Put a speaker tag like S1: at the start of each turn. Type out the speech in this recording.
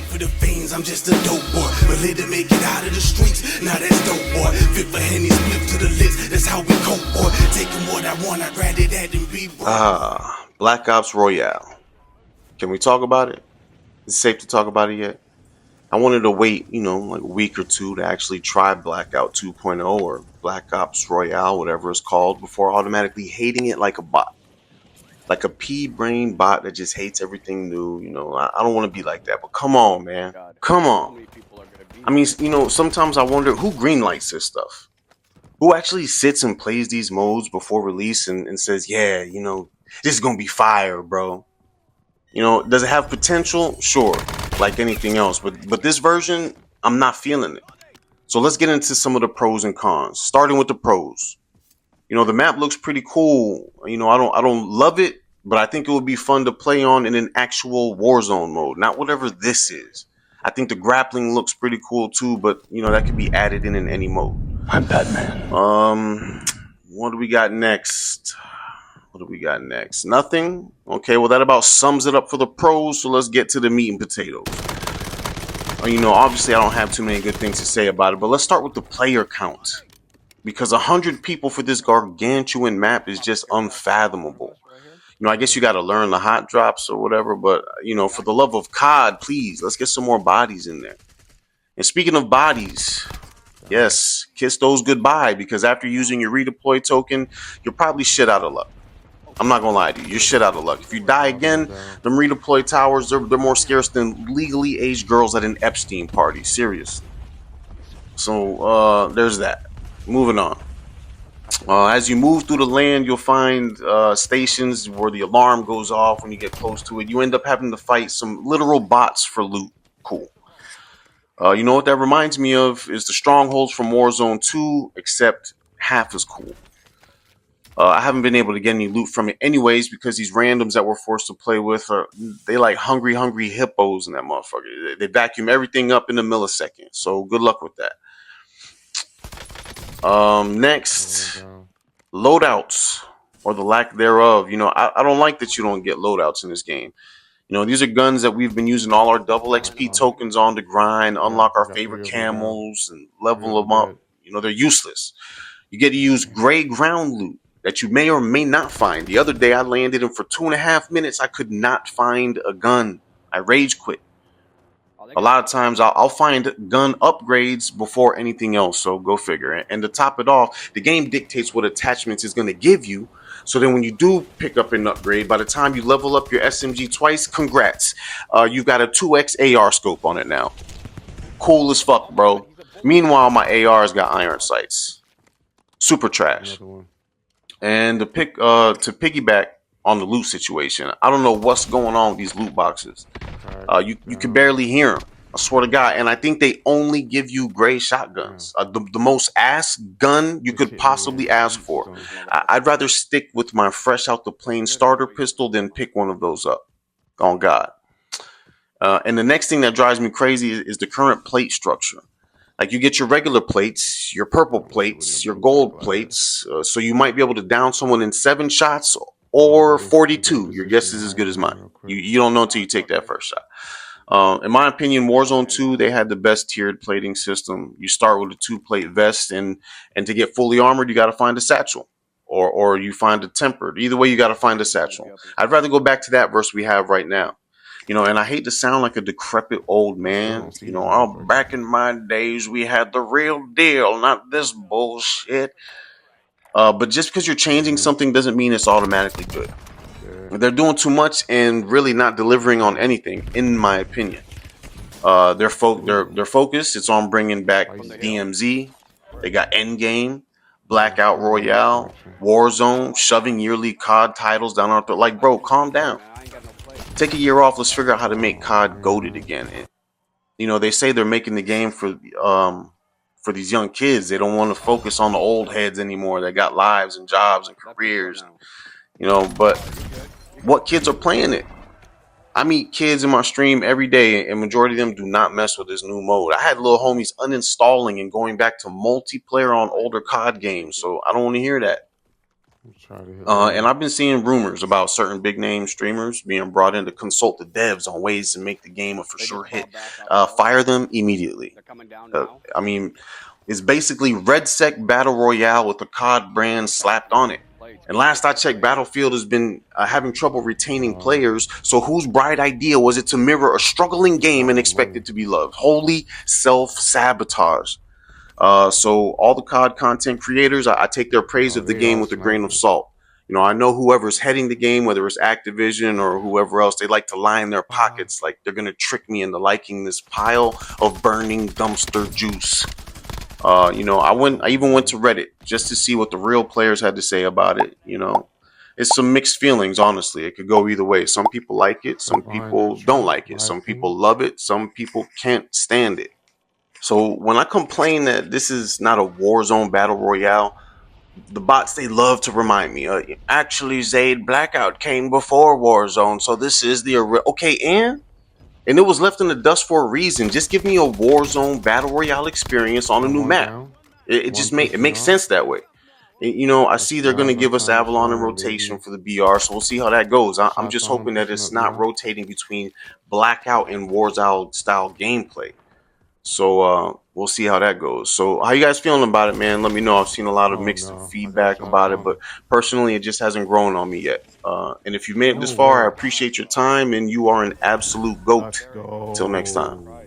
S1: for the veins, I'm just a dope boy. But let it make it out of the streets, now that's dope boy. Fit for Henny, split to the lips, that's how we cope boy. Taking what I want, I'd rather that than be broke.
S2: Black Ops Royale. Can we talk about it? Is it safe to talk about it yet? I wanted to wait, like a week or two to actually try Blackout 2.0 or Black Ops Royale, whatever it's called, before automatically hating it like a bot. Like a pea-brain bot that just hates everything new. I don't want to be like that, but come on, man. Come on. I mean, sometimes I wonder who greenlights this stuff. Who actually sits and plays these modes before release and says, yeah, this is going to be fire, bro. Does it have potential? Sure, like anything else. But this version, I'm not feeling it. So let's get into some of the pros and cons. Starting with the pros. The map looks pretty cool. I don't love it, but I think it would be fun to play on in an actual Warzone mode, not whatever this is. I think the grappling looks pretty cool too, but that could be added in any mode.
S3: I'm Batman.
S2: What do we got next? Nothing? Okay, well that about sums it up for the pros, so let's get to the meat and potatoes. Obviously I don't have too many good things to say about it, but let's start with the player count. Because 100 people for this gargantuan map is just unfathomable. I guess you got to learn the hot drops or whatever, but, for the love of COD, please, let's get some more bodies in there. And speaking of bodies, yes, kiss those goodbye, because after using your redeploy token, you're probably shit out of luck. I'm not gonna lie to you, you're shit out of luck. If you die again, them redeploy towers, they're more scarce than legally aged girls at an Epstein party. Seriously. So, there's that. Moving on. As you move through the land, you'll find stations where the alarm goes off when you get close to it. You end up having to fight some literal bots for loot. Cool. You know what that reminds me of is the strongholds from Warzone 2, except half as cool. I haven't been able to get any loot from it anyways because these randoms that we're forced to play with they like hungry hippos in that motherfucker. They vacuum everything up in a millisecond. So good luck with that. Next, loadouts or the lack thereof. I don't like that you don't get loadouts in this game. These are guns that we've been using all our double XP tokens on to grind, unlock our favorite camels, and level them up. They're useless. You get to use gray ground loot that you may or may not find. The other day I landed and for 2.5 minutes I could not find a gun. I rage quit. A lot of times I'll find gun upgrades before anything else, so go figure. And to top it off, the game dictates what attachments it's going to give you. So then when you do pick up an upgrade, by the time you level up your SMG twice, congrats. You've got a 2x AR scope on it now. Cool as fuck, bro. Meanwhile, my AR's got iron sights. Super trash. And to piggyback on the loot situation, I don't know what's going on with these loot boxes. You can barely hear them. I swear to God. And I think they only give you gray shotguns. The most ass gun you could possibly ask for. I'd rather stick with my fresh out the plane starter pistol than pick one of those up. On God. And the next thing that drives me crazy is the current plate structure. Like you get your regular plates, your purple plates, your gold plates. So you might be able to down someone in 7 shots or 42. Your guess is as good as mine. You don't know until you take that first shot. In my opinion, Warzone 2, they had the best tiered plating system. You start with a 2-plate vest, and to get fully armored, you got to find a satchel. Or you find a tempered. Either way, you got to find a satchel. I'd rather go back to that verse we have right now. And I hate to sound like a decrepit old man. Back in my days, we had the real deal, not this bullshit. But just because you're changing something doesn't mean it's automatically good. They're doing too much and really not delivering on anything, in my opinion. Their focus, it's on bringing back DMZ. They got Endgame, Blackout Royale, Warzone, shoving yearly COD titles down our throat. Like, bro, calm down. Take a year off. Let's figure out how to make COD goated again. And, they say they're making the game for these young kids. They don't want to focus on the old heads anymore. They got lives and jobs and careers. But what kids are playing it? I meet kids in my stream every day, and majority of them do not mess with this new mode. I had little homies uninstalling and going back to multiplayer on older COD games, so I don't want to hear that.
S3: Let's try to hit
S2: And
S3: Royale.
S2: I've been seeing rumors about certain big name streamers being brought in to consult the devs on ways to make the game a for sure hit. Fire them immediately. I mean, it's basically RedSec Battle Royale with the COD brand slapped on it. And last I checked, Battlefield has been having trouble retaining players. So whose bright idea was it to mirror a struggling game and expect it to be loved? Holy self-sabotage. So all the COD content creators, I take their praise
S3: Oh,
S2: of the
S3: they
S2: game
S3: all
S2: with a grain of
S3: sniping.
S2: salt. You know, I know whoever's heading the game, whether it's Activision or whoever else, they like to line their pockets like they're gonna trick me into liking this pile of burning dumpster juice. I even went to Reddit just to see what the real players had to say about it. It's some mixed feelings, honestly. It could go either way. Some people like it, some
S3: Right behind that
S2: people don't
S3: truck.
S2: like it,
S3: Live
S2: some
S3: feed.
S2: people love it, some people can't stand it. So when I complain that this is not a Warzone battle royale, the bots they love to remind me, actually, Zaid, Blackout came before Warzone, so this is the okay, and it was left in the dust for a reason. Just give me a Warzone battle royale experience on a
S3: Got
S2: new
S3: one
S2: map.
S3: down.
S2: It
S3: One
S2: just it
S3: pushing
S2: makes
S3: off.
S2: sense that way. I
S3: That's
S2: see they're going to
S3: now's our
S2: give us
S3: time to
S2: Avalon in
S3: shine,
S2: rotation
S3: baby.
S2: for the BR, so we'll see how that goes. I'm
S3: Shots
S2: just
S3: on him
S2: hoping that
S3: pushing
S2: it's
S3: up
S2: not
S3: now.
S2: rotating between Blackout and Warzone style gameplay. So we'll see how that goes. So how you guys feeling about it, man? Let me know. I've seen a lot of
S3: Oh
S2: mixed
S3: no, I got
S2: feedback
S3: shots
S2: about it,
S3: on
S2: but
S3: him.
S2: personally, it just hasn't grown on me yet. And if you made it
S3: No
S2: this far, I
S3: way.
S2: appreciate your time, and you are an absolute goat.
S3: Let's
S2: Till next time.
S3: go.